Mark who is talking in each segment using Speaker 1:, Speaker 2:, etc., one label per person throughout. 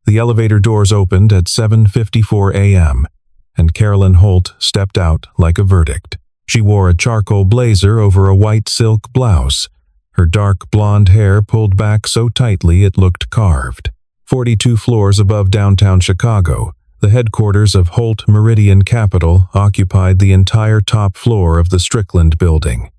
Speaker 1: The elevator doors opened at 7:54 a.m., and Carolyn Holt stepped out like a verdict. She wore a charcoal blazer over a white silk blouse, her dark blonde hair pulled back so tightly it looked carved. 42 floors above downtown Chicago, the headquarters of Holt Meridian Capital occupied the entire top floor of the Strickland building.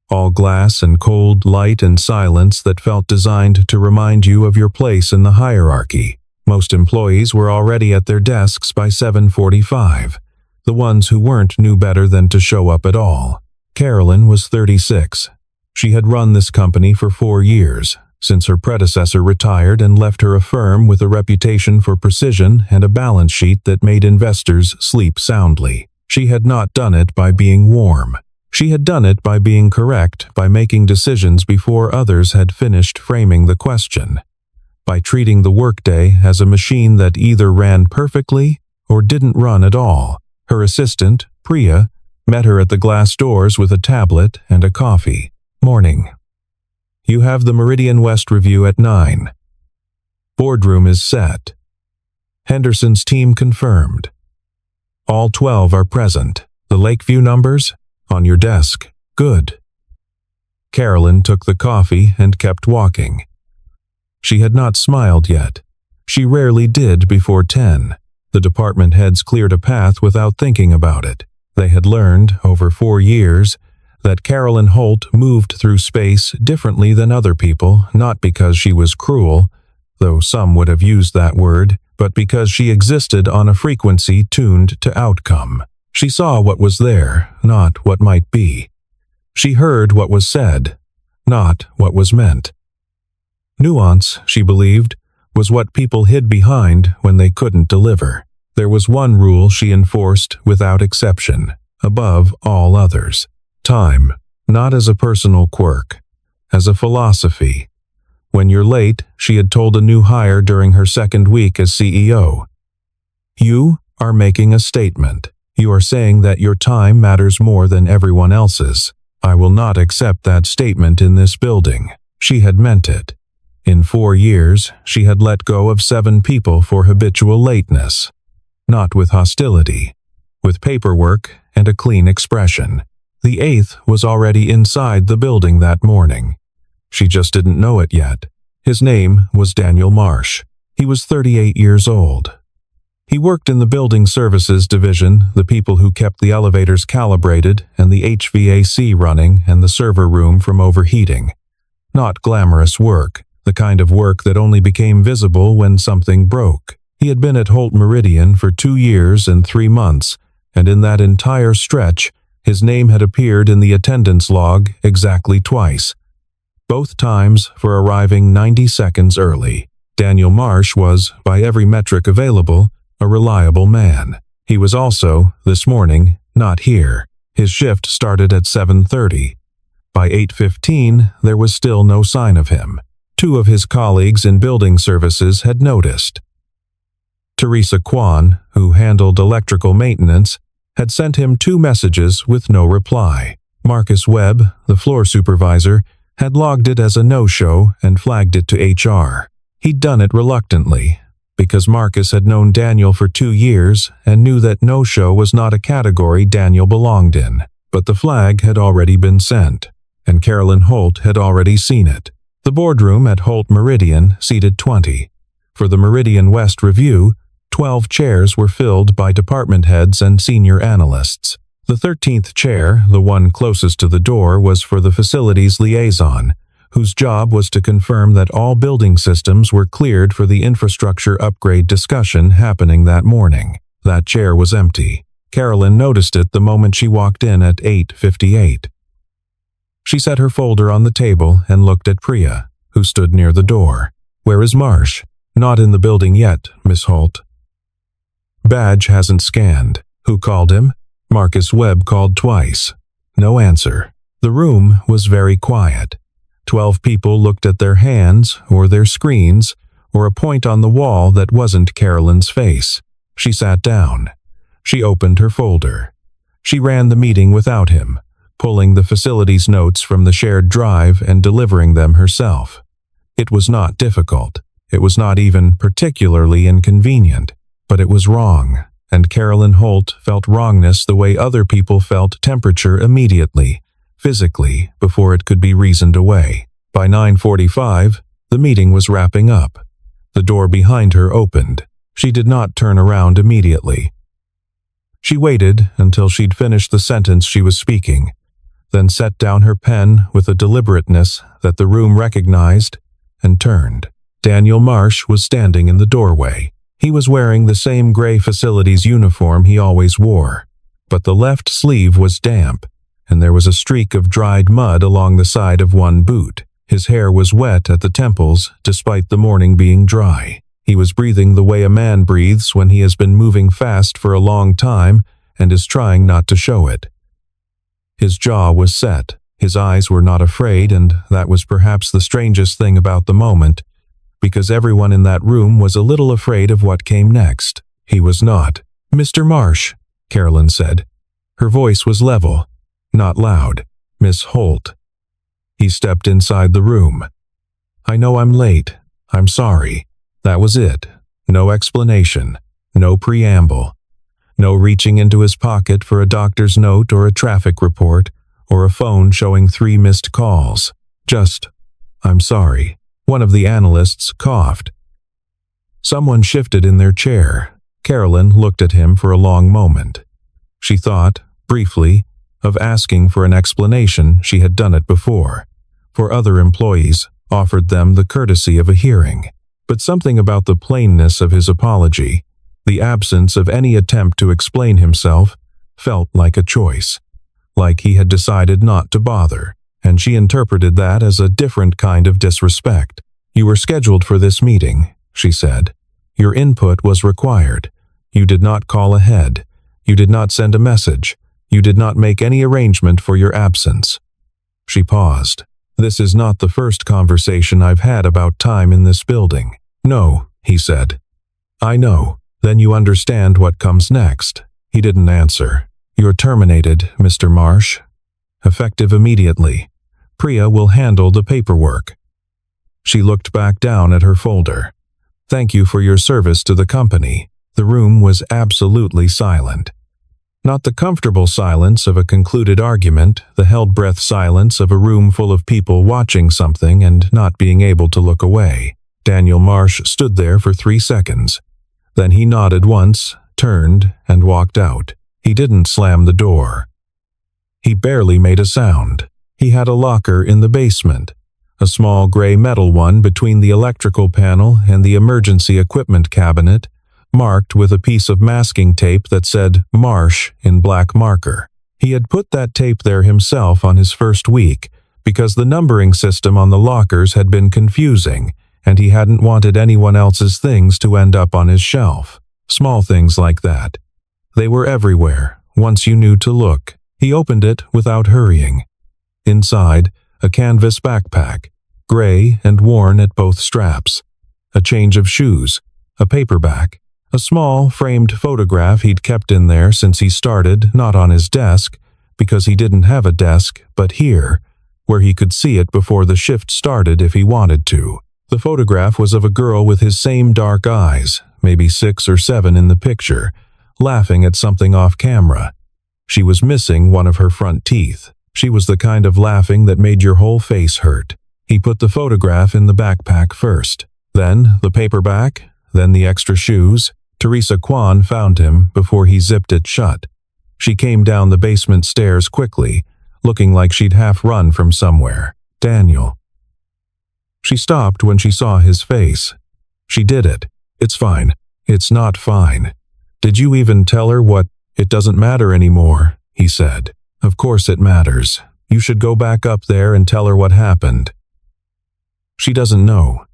Speaker 1: All glass and cold light and silence that felt designed to remind you of your place in the hierarchy. Most employees were already at their desks by 7:45. The ones who weren't knew better than to show up at all. Carolyn was 36. She had run this company for 4 years, since her predecessor retired and left her a firm with a reputation for precision and a balance sheet that made investors sleep soundly. She had not done it by being warm. She had done it by being correct, by making decisions before others had finished framing the question, by treating the workday as a machine that either ran perfectly or didn't run at all. Her assistant, Priya, met her at the glass doors with a tablet and a coffee. Morning. You have the Meridian West review at 9. Boardroom is set. Henderson's team confirmed. All 12 are present. The Lakeview numbers? On your desk. Good. Carolyn took the coffee and kept walking. She had not smiled yet. She rarely did before 10. The department heads cleared a path without thinking about it. They had learned, over 4 years, that Carolyn Holt moved through space differently than other people, not because she was cruel, though some would have used that word, but because she existed on a frequency tuned to outcome. She saw what was there, not what might be. She heard what was said, not what was meant. Nuance, she believed, was what people hid behind when they couldn't deliver. There was one rule she enforced without exception, above all others. Time, not as a personal quirk, as a philosophy. When you're late, she had told a new hire during her second week as CEO. You are making a statement. You are saying that your time matters more than everyone else's. I will not accept that statement in this building. She had meant it. In 4 years, she had let go of 7 people for habitual lateness. Not with hostility, with paperwork and a clean expression. The 8th was already inside the building that morning. She just didn't know it yet. His name was Daniel Marsh. He was 38 years old. He worked in the building services division, the people who kept the elevators calibrated and the HVAC running and the server room from overheating. Not glamorous work, the kind of work that only became visible when something broke. He had been at Holt Meridian for 2 years and 3 months, and in that entire stretch, his name had appeared in the attendance log exactly twice. Both times for arriving 90 seconds early. Daniel Marsh was, by every metric available, a reliable man. He was also, this morning, not here. His shift started at 7:30. By 8:15, there was still no sign of him. 2 of his colleagues in building services had noticed. Teresa Kwan, who handled electrical maintenance, had sent him 2 messages with no reply. Marcus Webb, the floor supervisor, had logged it as a no-show and flagged it to HR. He'd done it reluctantly, because Marcus had known Daniel for 2 years and knew that no-show was not a category Daniel belonged in. But the flag had already been sent, and Carolyn Holt had already seen it. The boardroom at Holt Meridian seated 20. For the Meridian West review, 12 chairs were filled by department heads and senior analysts. The 13th chair, the one closest to the door, was for the facilities liaison, whose job was to confirm that all building systems were cleared for the infrastructure upgrade discussion happening that morning. That chair was empty. Carolyn noticed it the moment she walked in at 8:58. She set her folder on the table and looked at Priya, who stood near the door. "Where is Marsh?" "Not in the building yet, Miss Holt." "Badge hasn't scanned." "Who called him?" Marcus Webb called twice. No answer. The room was very quiet. 12 people looked at their hands, or their screens, or a point on the wall that wasn't Carolyn's face. She sat down. She opened her folder. She ran the meeting without him, pulling the facilities notes from the shared drive and delivering them herself. It was not difficult. It was not even particularly inconvenient, but it was wrong, and Carolyn Holt felt wrongness the way other people felt temperature immediately, physically, before it could be reasoned away. By 9:45, the meeting was wrapping up. The door behind her opened. She did not turn around immediately. She waited until she'd finished the sentence she was speaking, then set down her pen with a deliberateness that the room recognized and turned. Daniel Marsh was standing in the doorway. He was wearing the same gray facilities uniform he always wore, but the left sleeve was damp, and there was a streak of dried mud along the side of one boot. His hair was wet at the temples, despite the morning being dry. He was breathing the way a man breathes when he has been moving fast for a long time and is trying not to show it. His jaw was set, his eyes were not afraid, and that was perhaps the strangest thing about the moment, because everyone in that room was a little afraid of what came next. He was not. "Mr. Marsh," Carolyn said. Her voice was level, not loud. "Miss Holt." He stepped inside the room. "I know I'm late. I'm sorry." That was it. No explanation. No preamble. No reaching into his pocket for a doctor's note or a traffic report or a phone showing 3 missed calls. Just, "I'm sorry." One of the analysts coughed. Someone shifted in their chair. Carolyn looked at him for a long moment. She thought, briefly, of asking for an explanation. She had done it before. For other employees, offered them the courtesy of a hearing. But something about the plainness of his apology, the absence of any attempt to explain himself, felt like a choice. Like he had decided not to bother, and she interpreted that as a different kind of disrespect. "You were scheduled for this meeting," she said. "Your input was required. You did not call ahead. You did not send a message. You did not make any arrangement for your absence." She paused. "This is not the first conversation I've had about time in this building." "No," he said. "I know. Then you understand what comes next." He didn't answer. "You're terminated, Mr. Marsh. Effective immediately. Priya will handle the paperwork." She looked back down at her folder. "Thank you for your service to the company." The room was absolutely silent. Not the comfortable silence of a concluded argument, the held-breath silence of a room full of people watching something and not being able to look away. Daniel Marsh stood there for 3 seconds. Then he nodded once, turned, and walked out. He didn't slam the door. He barely made a sound. He had a locker in the basement, a small gray metal one between the electrical panel and the emergency equipment cabinet, marked with a piece of masking tape that said Marsh in black marker. He had put that tape there himself on his first week because the numbering system on the lockers had been confusing, and he hadn't wanted anyone else's things to end up on his shelf. Small things like that. They were everywhere, once you knew to look. He opened it without hurrying. Inside, a canvas backpack, gray and worn at both straps. A change of shoes, a paperback, a small, framed photograph he'd kept in there since he started, not on his desk, because he didn't have a desk, but here, where he could see it before the shift started if he wanted to. The photograph was of a girl with his same dark eyes, maybe 6 or 7 in the picture, laughing at something off camera. She was missing one of her front teeth. She was the kind of laughing that made your whole face hurt. He put the photograph in the backpack first, then the paperback, then the extra shoes. Teresa Kwan found him before he zipped it shut. She came down the basement stairs quickly, looking like she'd half run from somewhere. "Daniel." She stopped when she saw his face. She did it. "It's fine. It's not fine. Did you even tell her what?" "It doesn't matter anymore," he said. "Of course it matters. You should go back up there and tell her what happened." "She doesn't know.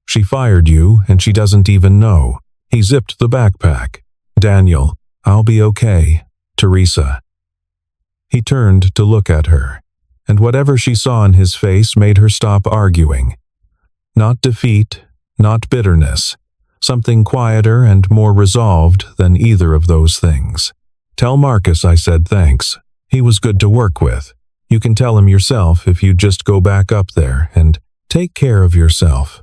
Speaker 1: She fired you and she doesn't even know." He zipped the backpack. "Daniel, I'll be okay. Teresa." He turned to look at her, and whatever she saw in his face made her stop arguing. Not defeat, not bitterness. Something quieter and more resolved than either of those things. "Tell Marcus I said thanks. He was good to work with. You can tell him yourself if you just go back up there and take care of yourself."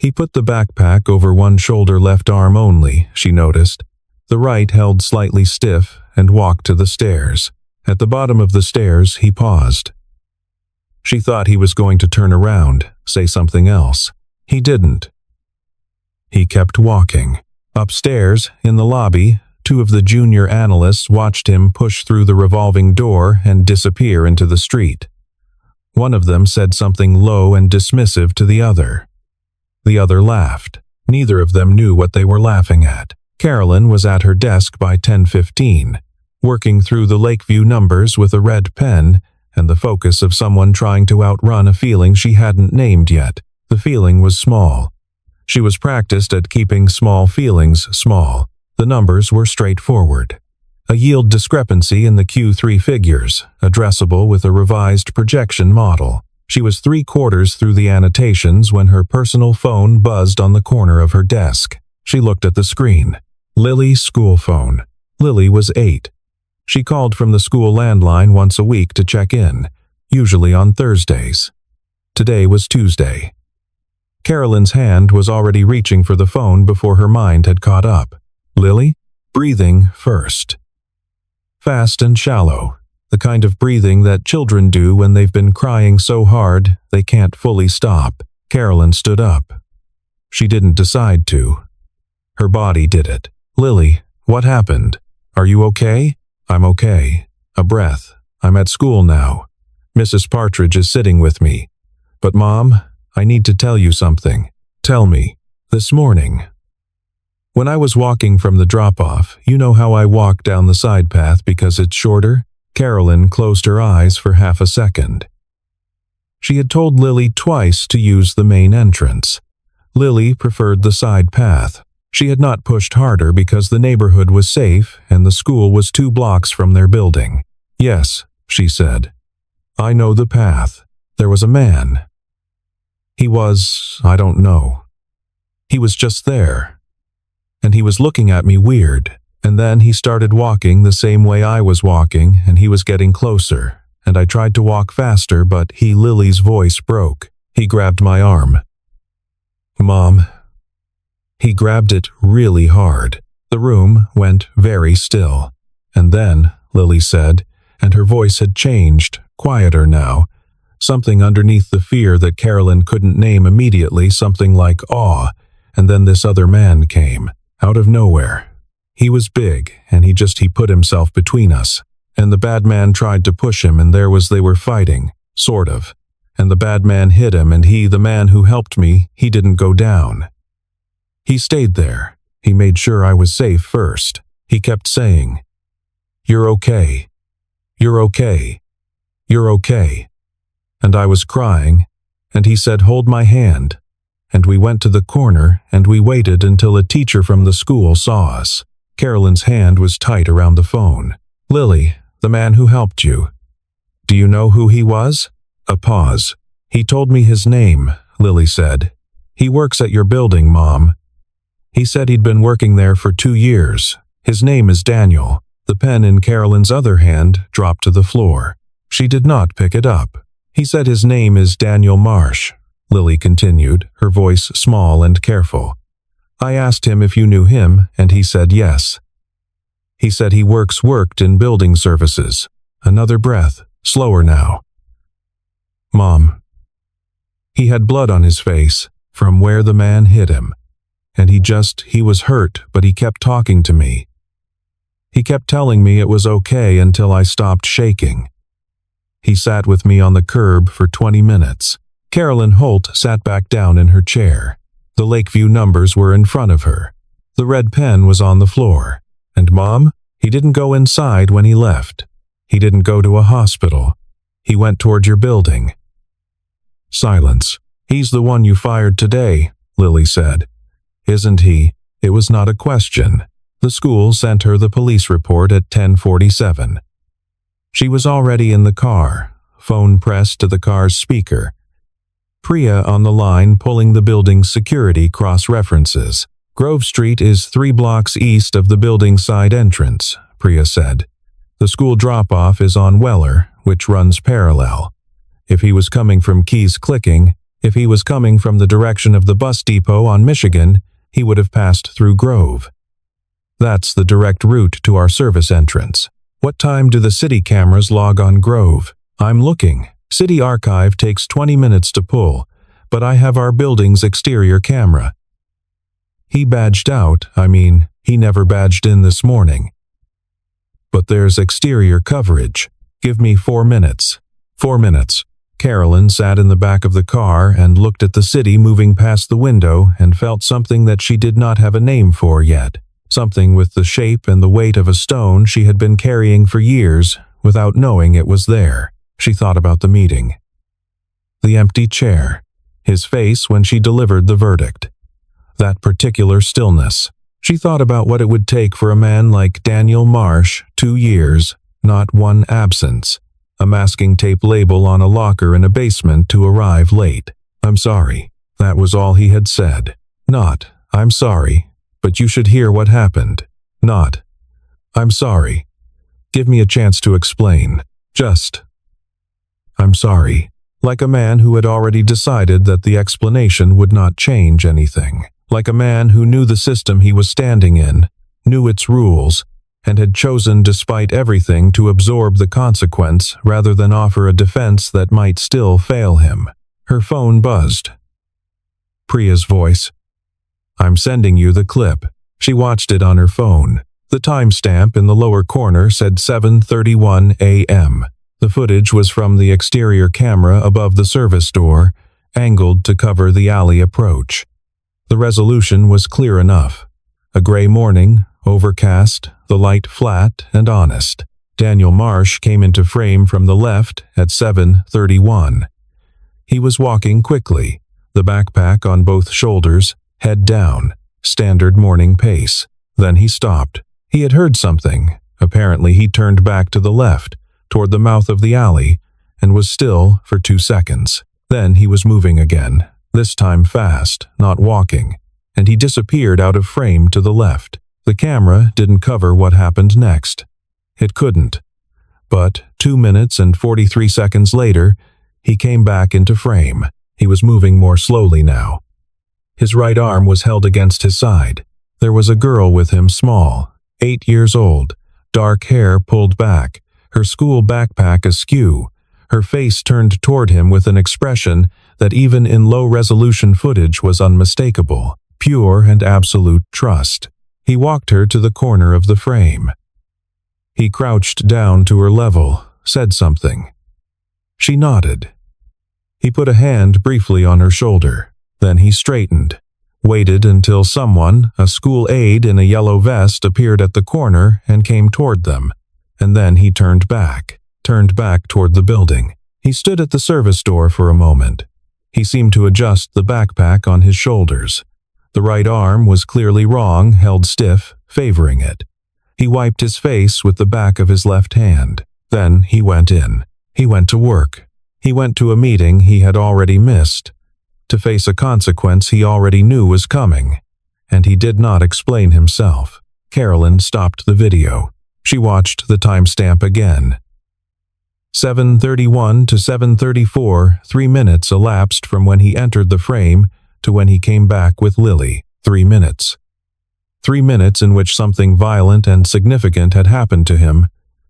Speaker 1: He put the backpack over one shoulder, left arm only, she noticed. The right held slightly stiff, and walked to the stairs. At the bottom of the stairs, he paused. She thought he was going to turn around, say something else. He didn't. He kept walking. Upstairs, in the lobby, two of the junior analysts watched him push through the revolving door and disappear into the street. One of them said something low and dismissive to the other. The other laughed. Neither of them knew what they were laughing at. Carolyn was at her desk by 10:15, working through the Lakeview numbers with a red pen and the focus of someone trying to outrun a feeling she hadn't named yet. The feeling was small. She was practiced at keeping small feelings small. The numbers were straightforward. A yield discrepancy in the Q3 figures, addressable with a revised projection model. She was 3/4 through the annotations when her personal phone buzzed on the corner of her desk. She looked at the screen. Lily's school phone. Lily was 8. She called from the school landline once a week to check in, usually on Thursdays. Today was Tuesday. Carolyn's hand was already reaching for the phone before her mind had caught up. Lily? Breathing first. Fast and shallow. The kind of breathing that children do when they've been crying so hard they can't fully stop. Carolyn stood up. She didn't decide to. Her body did it. Lily, what happened? Are you okay? I'm okay. A breath. I'm at school now. Mrs. Partridge is sitting with me. But Mom, I need to tell you something. Tell me. This morning. When I was walking from the drop-off, you know how I walk down the side path because it's shorter? Carolyn closed her eyes for half a second. She had told Lily twice to use the main entrance. Lily preferred the side path. She had not pushed harder because the neighborhood was safe and the school was 2 blocks from their building. Yes, she said. I know the path. There was a man. He was, I don't know. He was just there. And he was looking at me weird. And then he started walking the same way I was walking, and he was getting closer. And I tried to walk faster, but Lily's voice broke. He grabbed my arm. Mom. He grabbed it really hard. The room went very still. And then, Lily said, and her voice had changed, quieter now. Something underneath the fear that Carolyn couldn't name immediately, something like awe. And then this other man came, out of nowhere. He was big, and he put himself between us. And the bad man tried to push him, and they were fighting, sort of. And the bad man hit him, and the man who helped me, he didn't go down. He stayed there. He made sure I was safe first. He kept saying, "You're okay. You're okay. You're okay." And I was crying, and he said, "Hold my hand." And we went to the corner, and we waited until a teacher from the school saw us. Carolyn's hand was tight around the phone. Lily, the man who helped you. Do you know who he was? A pause. He told me his name, Lily said. He works at your building, Mom. He said he'd been working there for 2 years. His name is Daniel. The pen in Carolyn's other hand dropped to the floor. She did not pick it up. He said his name is Daniel Marsh, Lily continued, her voice small and careful. I asked him if you knew him, and he said yes. He said he worked in building services. Another breath, slower now. Mom. He had blood on his face, from where the man hit him. And he was hurt, but he kept talking to me. He kept telling me it was okay until I stopped shaking. He sat with me on the curb for 20 minutes. Carolyn Holt sat back down in her chair. The Lakeview numbers were in front of her. The red pen was on the floor. And Mom, he didn't go inside when he left. He didn't go to a hospital. He went toward your building. Silence. He's the one you fired today, Lily said. Isn't he? It was not a question. The school sent her the police report at 10:47. She was already in the car, phone pressed to the car's speaker. Priya on the line pulling the building's security cross-references. Grove Street is 3 blocks east of the building's side entrance, Priya said. The school drop-off is on Weller, which runs parallel. If he was coming from Keys Clicking, If he was coming from the direction of the bus depot on Michigan, he would have passed through Grove. That's the direct route to our service entrance. What time do the city cameras log on Grove? I'm looking. City Archive takes 20 minutes to pull, but I have our building's exterior camera. He badged out, he never badged in this morning. But there's exterior coverage. Give me 4 minutes. 4 minutes. Carolyn sat in the back of the car and looked at the city moving past the window and felt something that she did not have a name for yet. Something with the shape and the weight of a stone she had been carrying for years without knowing it was there. She thought about the meeting. The empty chair. His face when she delivered the verdict. That particular stillness. She thought about what it would take for a man like Daniel Marsh, 2 years, not one absence. A masking tape label on a locker in a basement to arrive late. I'm sorry. That was all he had said. Not, I'm sorry, but you should hear what happened. Not, I'm sorry. Give me a chance to explain. Just, I'm sorry. Like a man who had already decided that the explanation would not change anything. Like a man who knew the system he was standing in, knew its rules, and had chosen despite everything to absorb the consequence rather than offer a defense that might still fail him. Her phone buzzed. Priya's voice. I'm sending you the clip. She watched it on her phone. The timestamp in the lower corner said 7:31 a.m. The footage was from the exterior camera above the service door, angled to cover the alley approach. The resolution was clear enough. A gray morning, overcast, the light flat and honest. Daniel Marsh came into frame from the left at 7:31. He was walking quickly, the backpack on both shoulders, head down, standard morning pace. Then he stopped. He had heard something. Apparently he turned back to the left, toward the mouth of the alley, and was still for 2 seconds. Then he was moving again, this time fast, not walking, and he disappeared out of frame to the left. The camera didn't cover what happened next. It couldn't. But 2 minutes and 43 seconds later, he came back into frame. He was moving more slowly now. His right arm was held against his side. There was a girl with him, small, 8 years old, dark hair pulled back, her school backpack askew, her face turned toward him with an expression that even in low-resolution footage was unmistakable, pure and absolute trust. He walked her to the corner of the frame. He crouched down to her level, said something. She nodded. He put a hand briefly on her shoulder. Then he straightened, waited until someone, a school aide in a yellow vest, appeared at the corner and came toward them, and then he turned back toward the building. He stood at the service door for a moment. He seemed to adjust the backpack on his shoulders. The right arm was clearly wrong, held stiff, favoring it. He wiped his face with the back of his left hand. Then he went in. He went to work. He went to a meeting he had already missed, to face a consequence he already knew was coming, and he did not explain himself. Carolyn stopped the video. She watched the timestamp again. 7:31 to 7:34, 3 minutes elapsed from when he entered the frame to when he came back with Lily. 3 minutes. 3 minutes in which something violent and significant had happened to him,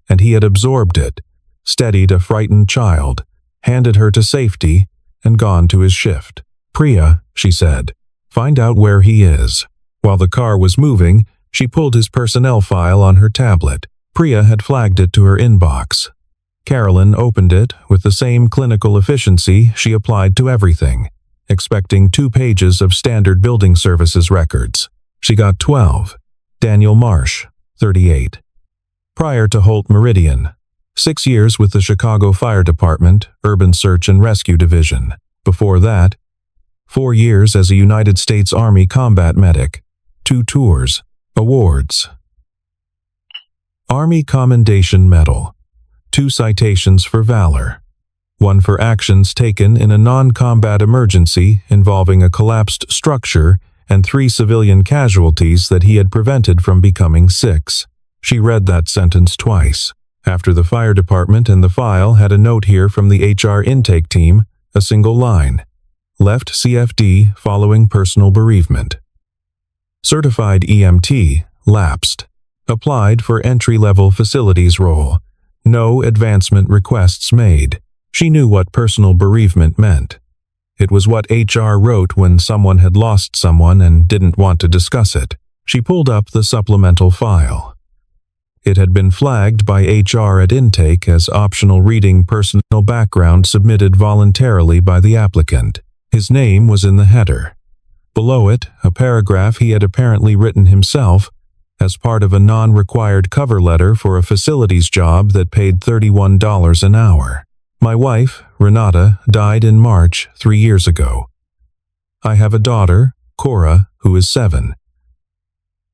Speaker 1: and he had absorbed it, steadied a frightened child, handed her to safety, and gone to his shift. Priya, she said, find out where he is. While the car was moving, she pulled his personnel file on her tablet. Priya had flagged it to her inbox. Carolyn opened it with the same clinical efficiency she applied to everything, expecting 2 pages of standard building services records. She got 12. Daniel Marsh, 38. Prior to Holt Meridian, 6 years with the Chicago Fire Department, Urban Search and Rescue Division. Before that, 4 years as a United States Army combat medic, 2 tours, awards. Army Commendation Medal, 2 citations for valor, 1 for actions taken in a non-combat emergency involving a collapsed structure and 3 civilian casualties that he had prevented from becoming 6. She read that sentence twice. After the fire department and the file had a note here from the HR intake team, a single line. left CFD following personal bereavement. Certified EMT, lapsed. Applied for entry-level facilities role. No advancement requests made. She knew what personal bereavement meant. It was what HR wrote when someone had lost someone and didn't want to discuss it. She pulled up the supplemental file. It had been flagged by HR at intake as optional reading personal background submitted voluntarily by the applicant. His name was in the header. Below it, a paragraph he had apparently written himself as part of a non-required cover letter for a facilities job that paid $31 an hour. My wife, Renata, died in March 3 years ago. I have a daughter, Cora, who is 7.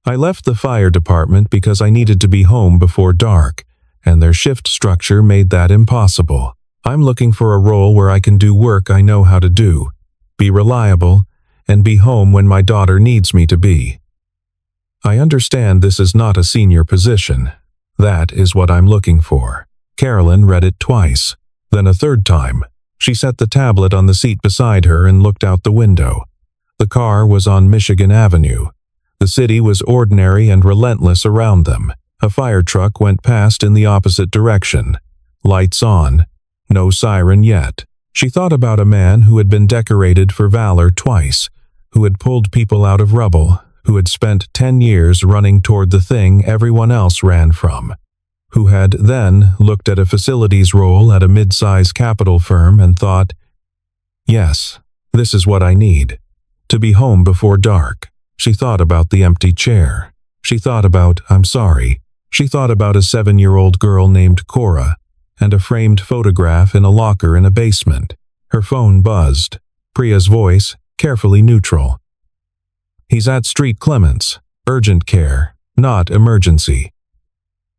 Speaker 1: I left the fire department because I needed to be home before dark, and their shift structure made that impossible. I'm looking for a role where I can do work I know how to do, be reliable, and be home when my daughter needs me to be. I understand this is not a senior position. That is what I'm looking for. Carolyn read it twice. Then a third time. She set the tablet on the seat beside her and looked out the window. The car was on Michigan Avenue. The city was ordinary and relentless around them. A fire truck went past in the opposite direction. Lights on. No siren yet. She thought about a man who had been decorated for valor twice, who had pulled people out of rubble, who had spent 10 years running toward the thing everyone else ran from, who had then looked at a facilities role at a mid-size capital firm and thought, yes, this is what I need, to be home before dark. She thought about the empty chair. She thought about, I'm sorry. She thought about a 7-year-old girl named Cora and a framed photograph in a locker in a basement. Her phone buzzed. Priya's voice, carefully neutral. He's at Street Clements. Urgent care, not emergency.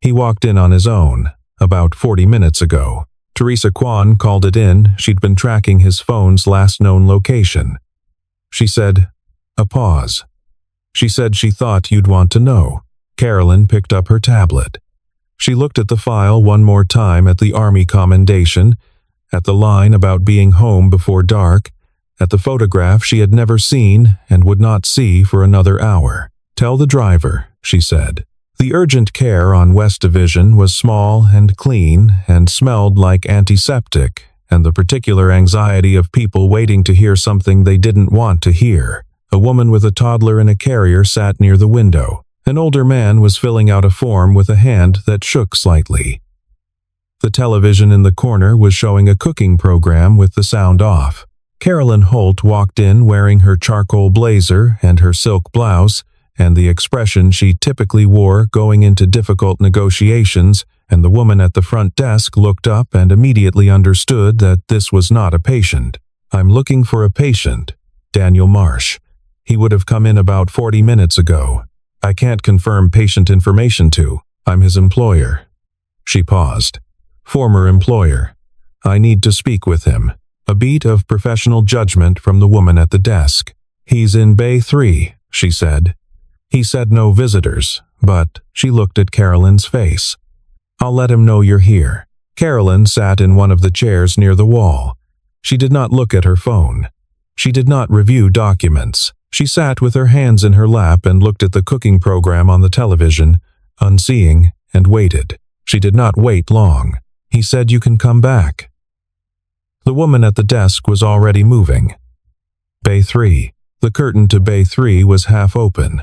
Speaker 1: He walked in on his own, about 40 minutes ago. Teresa Kwan called it in. She'd been tracking his phone's last known location. She said, a pause. She said she thought you'd want to know. Carolyn picked up her tablet. She looked at the file one more time, at the Army commendation, at the line about being home before dark, at the photograph she had never seen and would not see for another hour. Tell the driver, she said. The urgent care on West Division was small and clean and smelled like antiseptic and the particular anxiety of people waiting to hear something they didn't want to hear. A woman with a toddler in a carrier sat near the window. An older man was filling out a form with a hand that shook slightly. The television in the corner was showing a cooking program with the sound off. Carolyn Holt walked in wearing her charcoal blazer and her silk blouse, and the expression she typically wore going into difficult negotiations, and the woman at the front desk looked up and immediately understood that this was not a patient. I'm looking for a patient. Daniel Marsh. He would have come in about 40 minutes ago. I can't confirm patient information to. I'm his employer. She paused. Former employer. I need to speak with him. A beat of professional judgment from the woman at the desk. He's in Bay 3, she said. He said no visitors, but she looked at Carolyn's face. I'll let him know you're here. Carolyn sat in one of the chairs near the wall. She did not look at her phone. She did not review documents. She sat with her hands in her lap and looked at the cooking program on the television, unseeing, and waited. She did not wait long. He said you can come back. The woman at the desk was already moving. Bay 3. The curtain to Bay 3 was half open.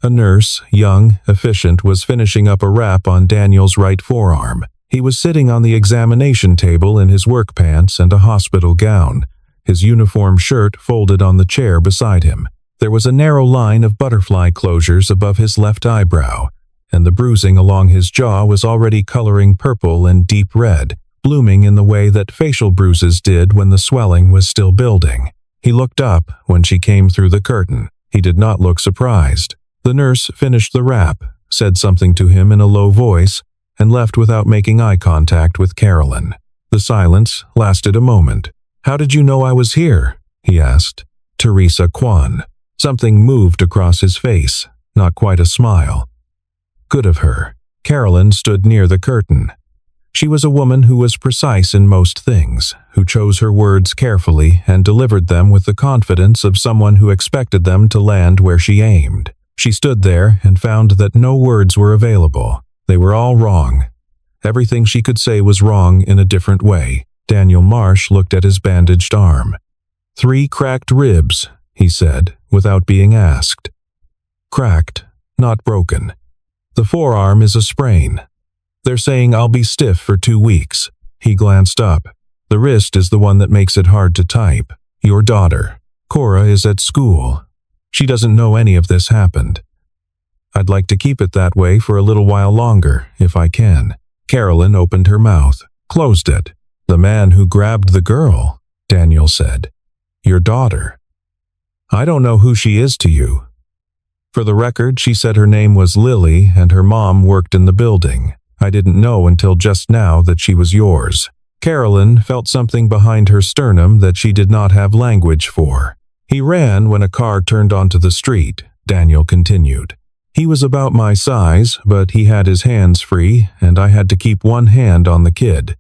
Speaker 1: A nurse, young, efficient, was finishing up a wrap on Daniel's right forearm. He was sitting on the examination table in his work pants and a hospital gown, his uniform shirt folded on the chair beside him. There was a narrow line of butterfly closures above his left eyebrow, and the bruising along his jaw was already coloring purple and deep red, blooming in the way that facial bruises did when the swelling was still building. He looked up when she came through the curtain. He did not look surprised. The nurse finished the wrap, said something to him in a low voice, and left without making eye contact with Carolyn. The silence lasted a moment. How did you know I was here? He asked. Teresa Kwan. Something moved across his face, not quite a smile. Good of her. Carolyn stood near the curtain. She was a woman who was precise in most things, who chose her words carefully and delivered them with the confidence of someone who expected them to land where she aimed. She stood there and found that no words were available. They were all wrong. Everything she could say was wrong in a different way. Daniel Marsh looked at his bandaged arm. 3 cracked ribs, he said, without being asked. Cracked, not broken. The forearm is a sprain. They're saying I'll be stiff for 2 weeks. He glanced up. The wrist is the one that makes it hard to type. Your daughter, Cora, is at school. She doesn't know any of this happened. I'd like to keep it that way for a little while longer, if I can. Carolyn opened her mouth, closed it. The man who grabbed the girl, Daniel said. Your daughter. I don't know who she is to you. For the record, she said her name was Lily and her mom worked in the building. I didn't know until just now that she was yours. Carolyn felt something behind her sternum that she did not have language for. He ran when a car turned onto the street, Daniel continued. He was about my size, but he had his hands free, and I had to keep one hand on the kid.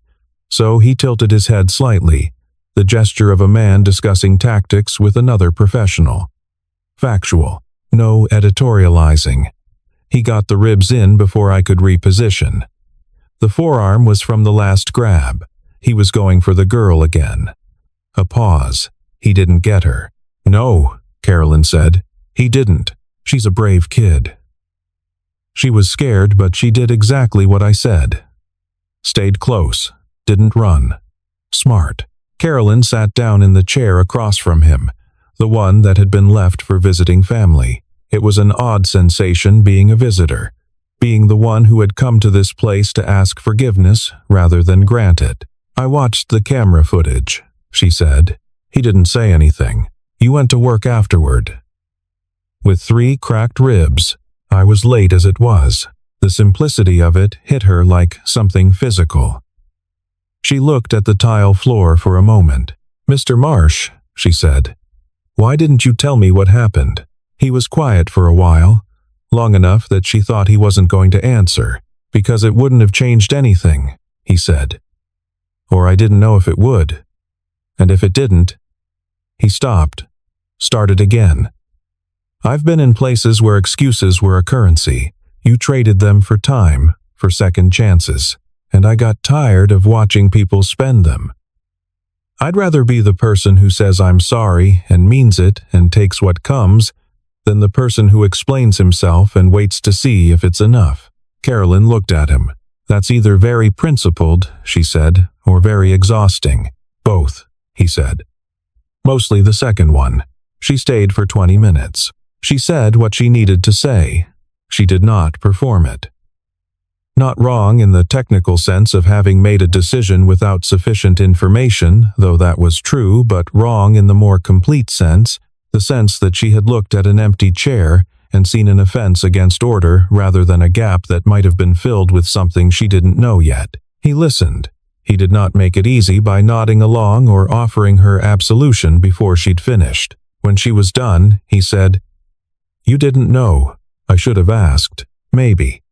Speaker 1: So he tilted his head slightly, the gesture of a man discussing tactics with another professional. Factual, no editorializing. He got the ribs in before I could reposition. The forearm was from the last grab. He was going for the girl again. A pause. He didn't get her. No, Carolyn said. He didn't. She's a brave kid. She was scared, but she did exactly what I said. Stayed close. Didn't run. Smart. Carolyn sat down in the chair across from him, the one that had been left for visiting family. It was an odd sensation being a visitor, being the one who had come to this place to ask forgiveness rather than grant it. I watched the camera footage, she said. He didn't say anything. You went to work afterward. With 3 cracked ribs, I was late as it was. The simplicity of it hit her like something physical. She looked at the tile floor for a moment. Mr. Marsh, she said, why didn't you tell me what happened? He was quiet for a while, long enough that she thought he wasn't going to answer, because it wouldn't have changed anything, he said. Or I didn't know if it would. And if it didn't, he stopped, started again. I've been in places where excuses were a currency. You traded them for time, for second chances, and I got tired of watching people spend them. I'd rather be the person who says I'm sorry and means it and takes what comes than the person who explains himself and waits to see if it's enough. Carolyn looked at him. That's either very principled, she said, or very exhausting. Both, he said. Mostly the second one. She stayed for 20 minutes. She said what she needed to say. She did not perform it. Not wrong in the technical sense of having made a decision without sufficient information, though that was true, but wrong in the more complete sense, the sense that she had looked at an empty chair and seen an offense against order rather than a gap that might have been filled with something she didn't know yet. He listened. He did not make it easy by nodding along or offering her absolution before she'd finished. When she was done, he said, You didn't know. I should have asked. Maybe.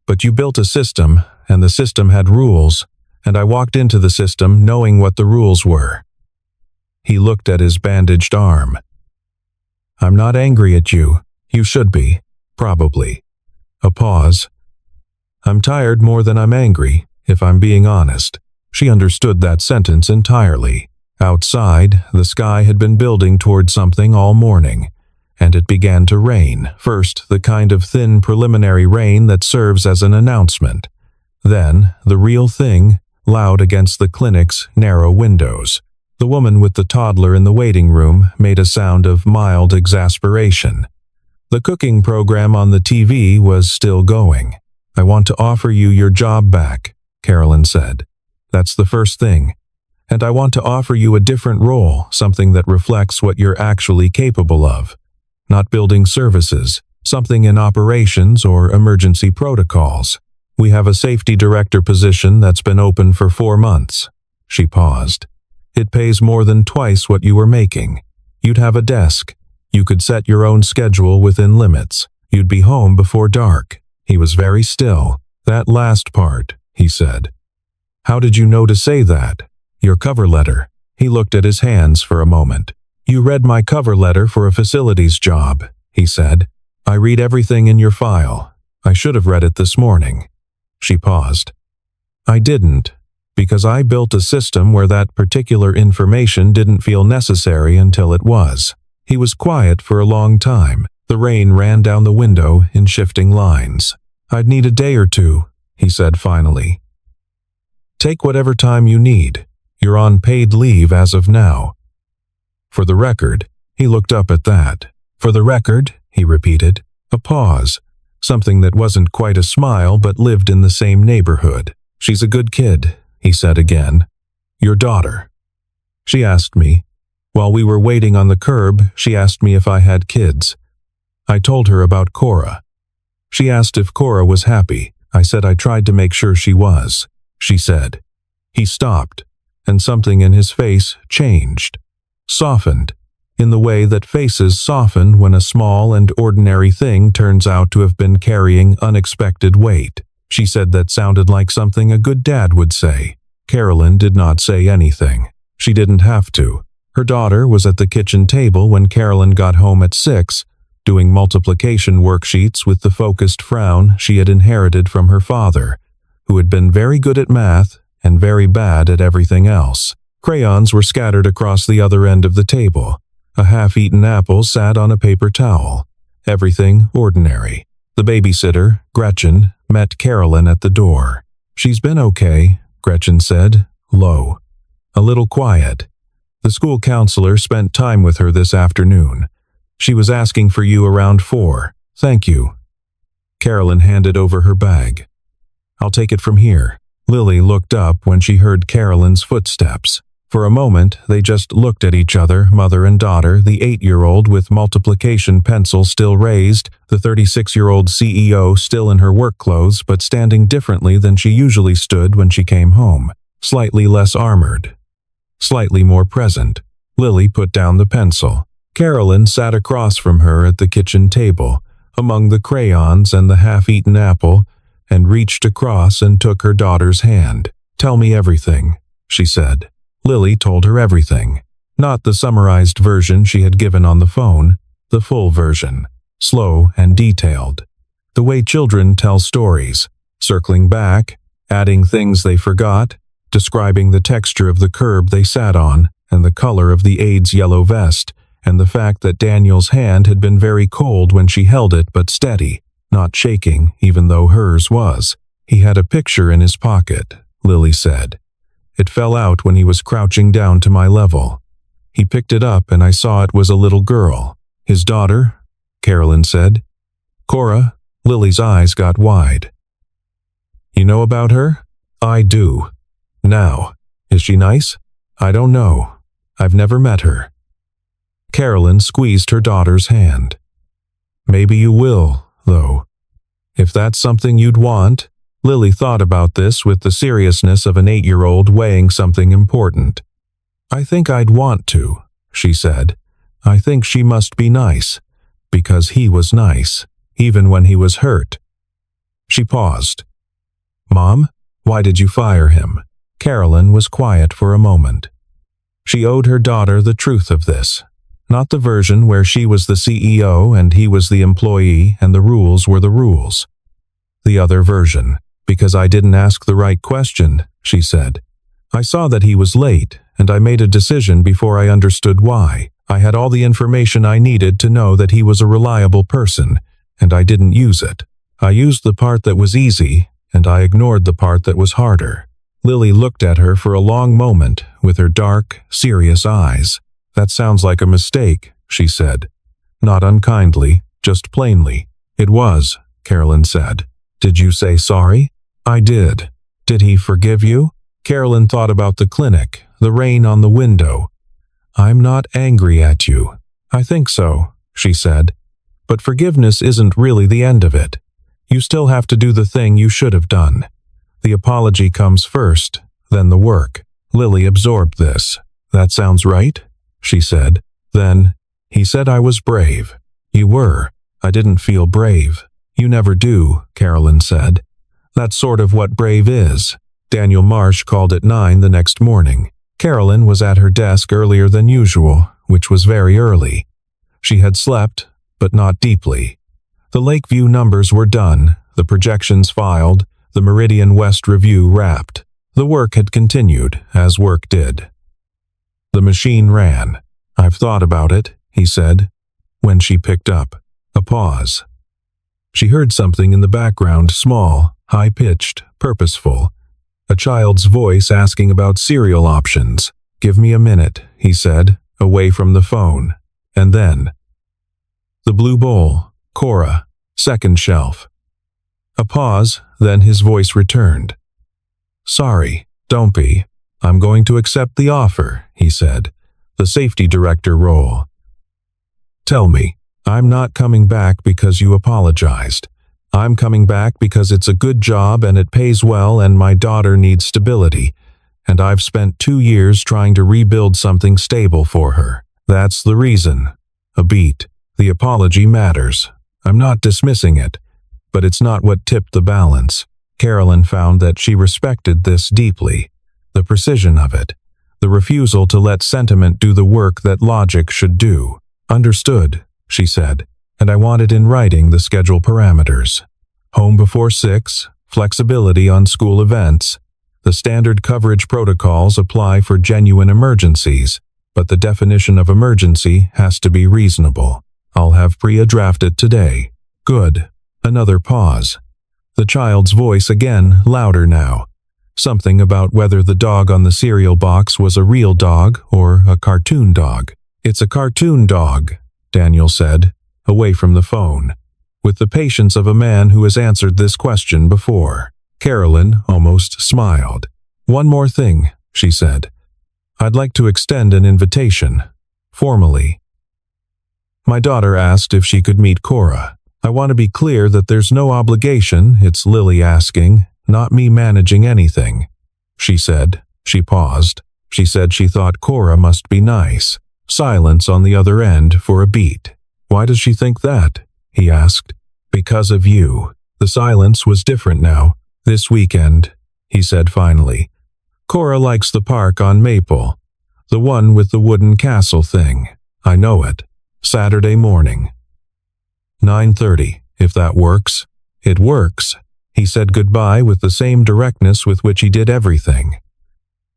Speaker 1: But you built a system, and the system had rules, and I walked into the system knowing what the rules were. He looked at his bandaged arm. I'm not angry at you. You should be. Probably. A pause. I'm tired more than I'm angry, if I'm being honest. She understood that sentence entirely. Outside, the sky had been building toward something all morning, and it began to rain. First, the kind of thin preliminary rain that serves as an announcement. Then, the real thing, loud against the clinic's narrow windows. The woman with the toddler in the waiting room made a sound of mild exasperation. The cooking program on the TV was still going. I want to offer you your job back, Carolyn said. That's the first thing. And I want to offer you a different role, something that reflects what you're actually capable of. Not building services, something in operations or emergency protocols. We have a safety director position that's been open for 4 months. She paused. It pays more than twice what you were making. You'd have a desk. You could set your own schedule within limits. You'd be home before dark. He was very still. That last part, he said. How did you know to say that? Your cover letter. He looked at his hands for a moment. You read my cover letter for a facilities job, he said. I read everything in your file. I should have read it this morning. She paused. I didn't, because I built a system where that particular information didn't feel necessary until it was. He was quiet for a long time. The rain ran down the window in shifting lines. I'd need a day or two, he said finally. Take whatever time you need. You're on paid leave as of now. For the record, he looked up at that. For the record, he repeated. A pause. Something that wasn't quite a smile but lived in the same neighborhood. She's a good kid, he said again. Your daughter. She asked me. While we were waiting on the curb, she asked me if I had kids. I told her about Cora. She asked if Cora was happy. I said I tried to make sure she was. She said. He stopped, and something in his face changed. Softened, in the way that faces soften when a small and ordinary thing turns out to have been carrying unexpected weight. She said that sounded like something a good dad would say. Carolyn did not say anything. She didn't have to. Her daughter was at the kitchen table when Carolyn got home at 6, doing multiplication worksheets with the focused frown she had inherited from her father, who had been very good at math and very bad at everything else. Crayons were scattered across the other end of the table. A half-eaten apple sat on a paper towel. Everything ordinary. The babysitter, Gretchen, met Carolyn at the door. She's been okay, Gretchen said, low. A little quiet. The school counselor spent time with her this afternoon. She was asking for you around 4. Thank you. Carolyn handed over her bag. I'll take it from here. Lily looked up when she heard Carolyn's footsteps. For a moment, they just looked at each other, mother and daughter, the 8-year-old with multiplication pencil still raised, the 36-year-old CEO still in her work clothes but standing differently than she usually stood when she came home. Slightly less armored. Slightly more present. Lily put down the pencil. Carolyn sat across from her at the kitchen table, among the crayons and the half-eaten apple, and reached across and took her daughter's hand. Tell me everything, she said. Lily told her everything. Not the summarized version she had given on the phone, the full version, slow and detailed. The way children tell stories, circling back, adding things they forgot, describing the texture of the curb they sat on and the color of the aide's yellow vest, and the fact that Daniel's hand had been very cold when she held it but steady, not shaking even though hers was. He had a picture in his pocket, Lily said. It fell out when he was crouching down to my level. He picked it up and I saw it was a little girl. His daughter, Carolyn said. Cora, Lily's eyes got wide. You know about her? I do. Now, is she nice? I don't know. I've never met her. Carolyn squeezed her daughter's hand. Maybe you will, though. If that's something you'd want. Lily thought about this with the seriousness of an 8-year-old weighing something important. I think I'd want to, she said. I think she must be nice, because he was nice, even when he was hurt. She paused. Mom, why did you fire him? Carolyn was quiet for a moment. She owed her daughter the truth of this. Not the version where she was the CEO and he was the employee and the rules were the rules. The other version. Because I didn't ask the right question, she said. I saw that he was late, and I made a decision before I understood why. I had all the information I needed to know that he was a reliable person, and I didn't use it. I used the part that was easy, and I ignored the part that was harder. Lily looked at her for a long moment with her dark, serious eyes. That sounds like a mistake, she said. Not unkindly, just plainly. It was, Carolyn said. Did you say sorry? I did. Did he forgive you? Carolyn thought about the clinic, the rain on the window. I'm not angry at you. I think so, she said. But forgiveness isn't really the end of it. You still have to do the thing you should have done. The apology comes first, then the work. Lily absorbed this. That sounds right, she said. Then, he said I was brave. You were. I didn't feel brave. You never do, Carolyn said. That's sort of what brave is. Daniel Marsh called at 9 the next morning. Carolyn was at her desk earlier than usual, which was very early. She had slept, but not deeply. The Lakeview numbers were done, the projections filed, the Meridian West review wrapped. The work had continued, as work did. The machine ran. "I've thought about it," he said, when she picked up. A pause. She heard something in the background, small, high-pitched, purposeful. A child's voice asking about cereal options. "Give me a minute," he said, away from the phone. And then, the blue bowl, Cora, second shelf. A pause, then his voice returned. "Sorry, don't be. I'm going to accept the offer," he said. "The safety director role. Tell me, I'm not coming back because you apologized. I'm coming back because it's a good job and it pays well and my daughter needs stability, and I've spent 2 years trying to rebuild something stable for her. That's the reason." A beat. The apology matters. I'm not dismissing it, but it's not what tipped the balance. Carolyn found that she respected this deeply. The precision of it. The refusal to let sentiment do the work that logic should do. "Understood," she said, "and I want it in writing, the schedule parameters. Home before 6, flexibility on school events. The standard coverage protocols apply for genuine emergencies, but the definition of emergency has to be reasonable. I'll have Priya draft it today." "Good." Another pause. The child's voice again, louder now. Something about whether the dog on the cereal box was a real dog or a cartoon dog. "It's a cartoon dog," Daniel said, away from the phone, with the patience of a man who has answered this question before. Carolyn almost smiled. "One more thing," she said. "I'd like to extend an invitation. Formally. My daughter asked if she could meet Cora. I want to be clear that there's no obligation, it's Lily asking, not me managing anything." She said. She paused. She said she thought Cora must be nice. Silence on the other end for a beat. "Why does she think that?" he asked. "Because of you." The silence was different now. "This weekend," he said finally. "Cora likes the park on Maple. The one with the wooden castle thing. I know it. Saturday morning. 9:30, if that works." "It works." He said goodbye with the same directness with which he did everything.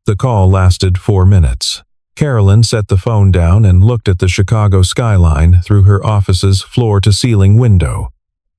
Speaker 1: The call lasted 4 minutes. Carolyn set the phone down and looked at the Chicago skyline through her office's floor-to-ceiling window,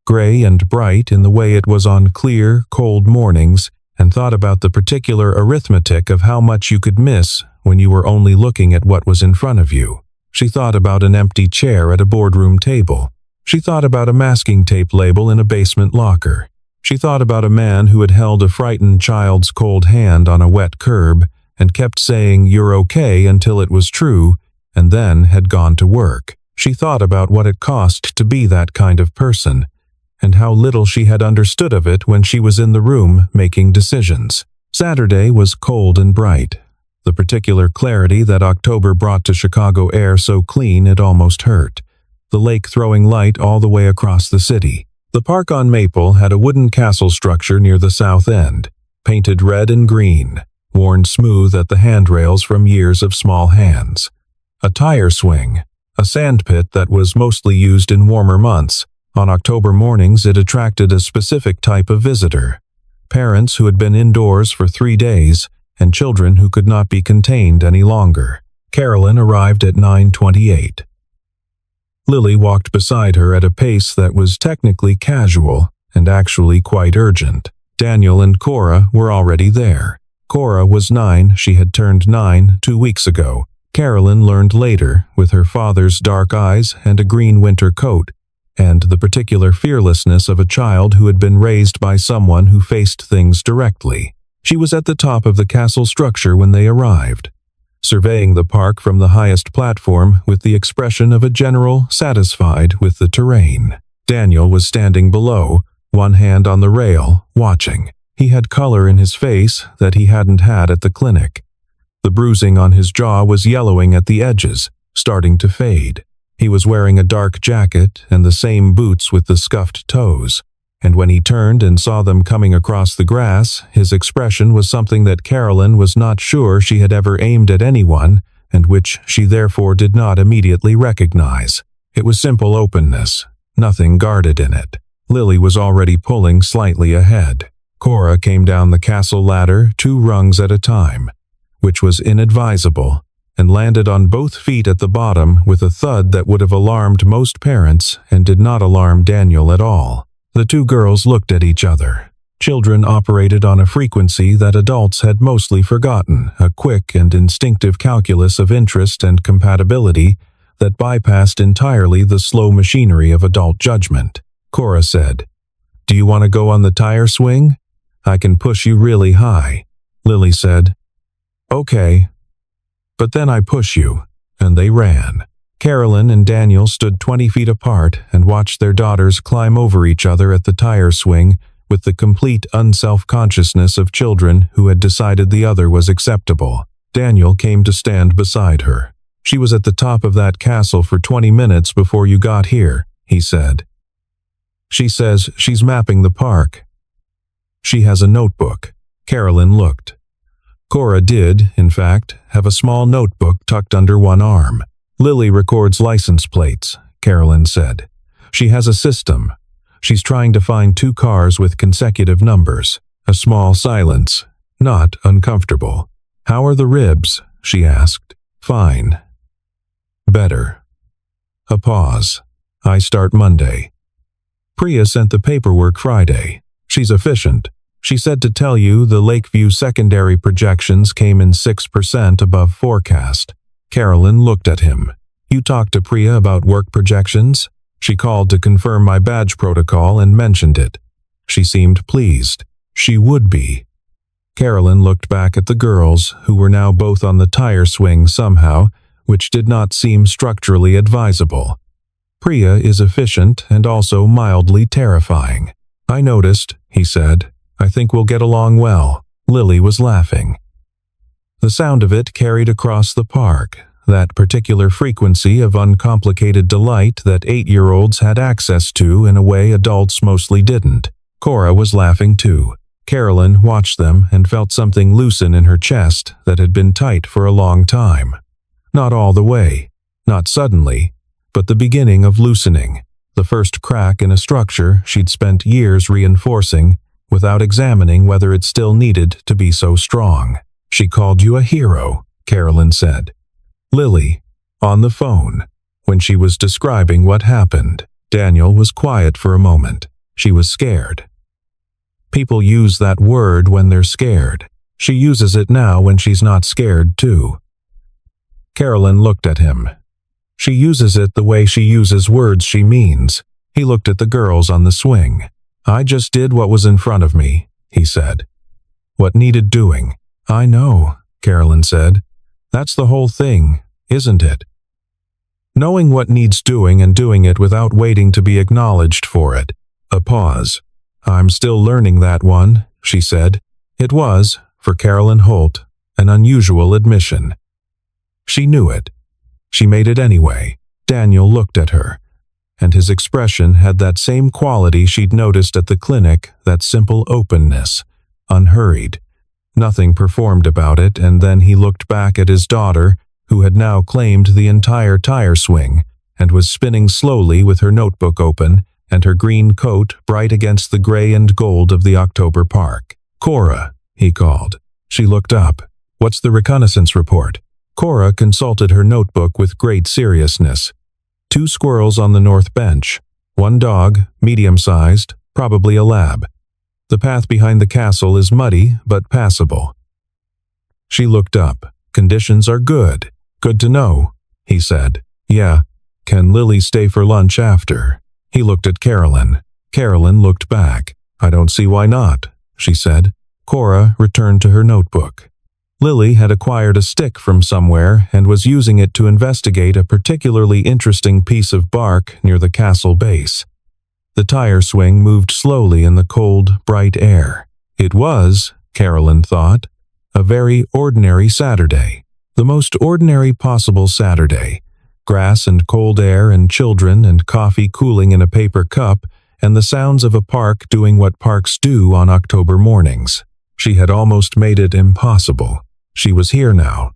Speaker 1: gray and bright in the way it was on clear, cold mornings, and thought about the particular arithmetic of how much you could miss when you were only looking at what was in front of you. She thought about an empty chair at a boardroom table. She thought about a masking tape label in a basement locker. She thought about a man who had held a frightened child's cold hand on a wet curb and kept saying "you're okay" until it was true, and then had gone to work. She thought about what it cost to be that kind of person, and how little she had understood of it when she was in the room making decisions. Saturday was cold and bright. The particular clarity that October brought to Chicago air so clean it almost hurt. The lake throwing light all the way across the city. The park on Maple had a wooden castle structure near the south end, painted red and green, worn smooth at the handrails from years of small hands. A tire swing, a sandpit that was mostly used in warmer months. On October mornings it attracted a specific type of visitor. Parents who had been indoors for 3 days, and children who could not be contained any longer. Carolyn arrived at 9:28. Lily walked beside her at a pace that was technically casual and actually quite urgent. Daniel and Cora were already there. Cora was 9, she had turned 9 2 weeks ago. Carolyn learned later, with her father's dark eyes and a green winter coat, and the particular fearlessness of a child who had been raised by someone who faced things directly. She was at the top of the castle structure when they arrived, surveying the park from the highest platform with the expression of a general satisfied with the terrain. Daniel was standing below, one hand on the rail, watching. He had color in his face that he hadn't had at the clinic. The bruising on his jaw was yellowing at the edges, starting to fade. He was wearing a dark jacket and the same boots with the scuffed toes. and when he turned and saw them coming across the grass, his expression was something that Carolyn was not sure she had ever aimed at anyone, and which she therefore did not immediately recognize. It was simple openness, nothing guarded in it. Lily was already pulling slightly ahead. Cora came down the castle ladder 2 rungs at a time, which was inadvisable, and landed on both feet at the bottom with a thud that would have alarmed most parents and did not alarm Daniel at all. The 2 girls looked at each other. Children operated on a frequency that adults had mostly forgotten, a quick and instinctive calculus of interest and compatibility that bypassed entirely the slow machinery of adult judgment. Cora said, "Do you want to go on the tire swing? I can push you really high." Lily said, "Okay." But then I push you, and they ran. Carolyn and Daniel stood 20 feet apart and watched their daughters climb over each other at the tire swing with the complete unself-consciousness of children who had decided the other was acceptable. Daniel came to stand beside her. "She was at the top of that castle for 20 minutes before you got here," he said. "She says she's mapping the park. She has a notebook." Carolyn looked. Cora did, in fact, have a small notebook tucked under one arm. "Lily records license plates," Carolyn said. "She has a system. She's trying to find 2 cars with consecutive numbers." A small silence, not uncomfortable. "How are the ribs?" she asked. "Fine. Better." A pause. "I start Monday. Priya sent the paperwork Friday. She's efficient. She said to tell you the Lakeview secondary projections came in 6% above forecast." Carolyn looked at him. "You talked to Priya about work projections?" "She called to confirm my badge protocol and mentioned it. She seemed pleased. She would be." Carolyn looked back at the girls, who were now both on the tire swing somehow, which did not seem structurally advisable. "Priya is efficient and also mildly terrifying." "I noticed," he said. "I think we'll get along well." Lily was laughing. The sound of it carried across the park, that particular frequency of uncomplicated delight that 8-year-olds had access to in a way adults mostly didn't. Cora was laughing too. Carolyn watched them and felt something loosen in her chest that had been tight for a long time. Not all the way, not suddenly, but the beginning of loosening, the first crack in a structure she'd spent years reinforcing without examining whether it still needed to be so strong. "She called you a hero," Carolyn said. Lily, on the phone, when she was describing what happened. Daniel was quiet for a moment. She was scared. People use that word when they're scared. She uses it now when she's not scared too. Carolyn looked at him. She uses it the way she uses words she means. He looked at the girls on the swing. "I just did what was in front of me," he said. "What needed doing." "I know," Carolyn said. "That's the whole thing, isn't it? Knowing what needs doing and doing it without waiting to be acknowledged for it." A pause. "I'm still learning that one," she said. It was, for Carolyn Holt, an unusual admission. She knew it. She made it anyway. Daniel looked at her, and his expression had that same quality she'd noticed at the clinic, that simple openness, unhurried. Nothing performed about it, and then he looked back at his daughter, who had now claimed the entire tire swing, and was spinning slowly with her notebook open, and her green coat bright against the gray and gold of the October park. "Cora," he called. She looked up. "What's the reconnaissance report?" Cora consulted her notebook with great seriousness. 2 squirrels on the north bench. 1 dog, medium-sized, probably a lab. The path behind the castle is muddy, but passable. She looked up. "Conditions are good. Good to know," he said. "Yeah. Can Lily stay for lunch after?" He looked at Carolyn. Carolyn looked back. "I don't see why not," she said. Cora returned to her notebook. Lily had acquired a stick from somewhere and was using it to investigate a particularly interesting piece of bark near the castle base. The tire swing moved slowly in the cold, bright air. It was, Carolyn thought, a very ordinary Saturday. The most ordinary possible Saturday. Grass and cold air and children and coffee cooling in a paper cup and the sounds of a park doing what parks do on October mornings. She had almost made it impossible. She was here now,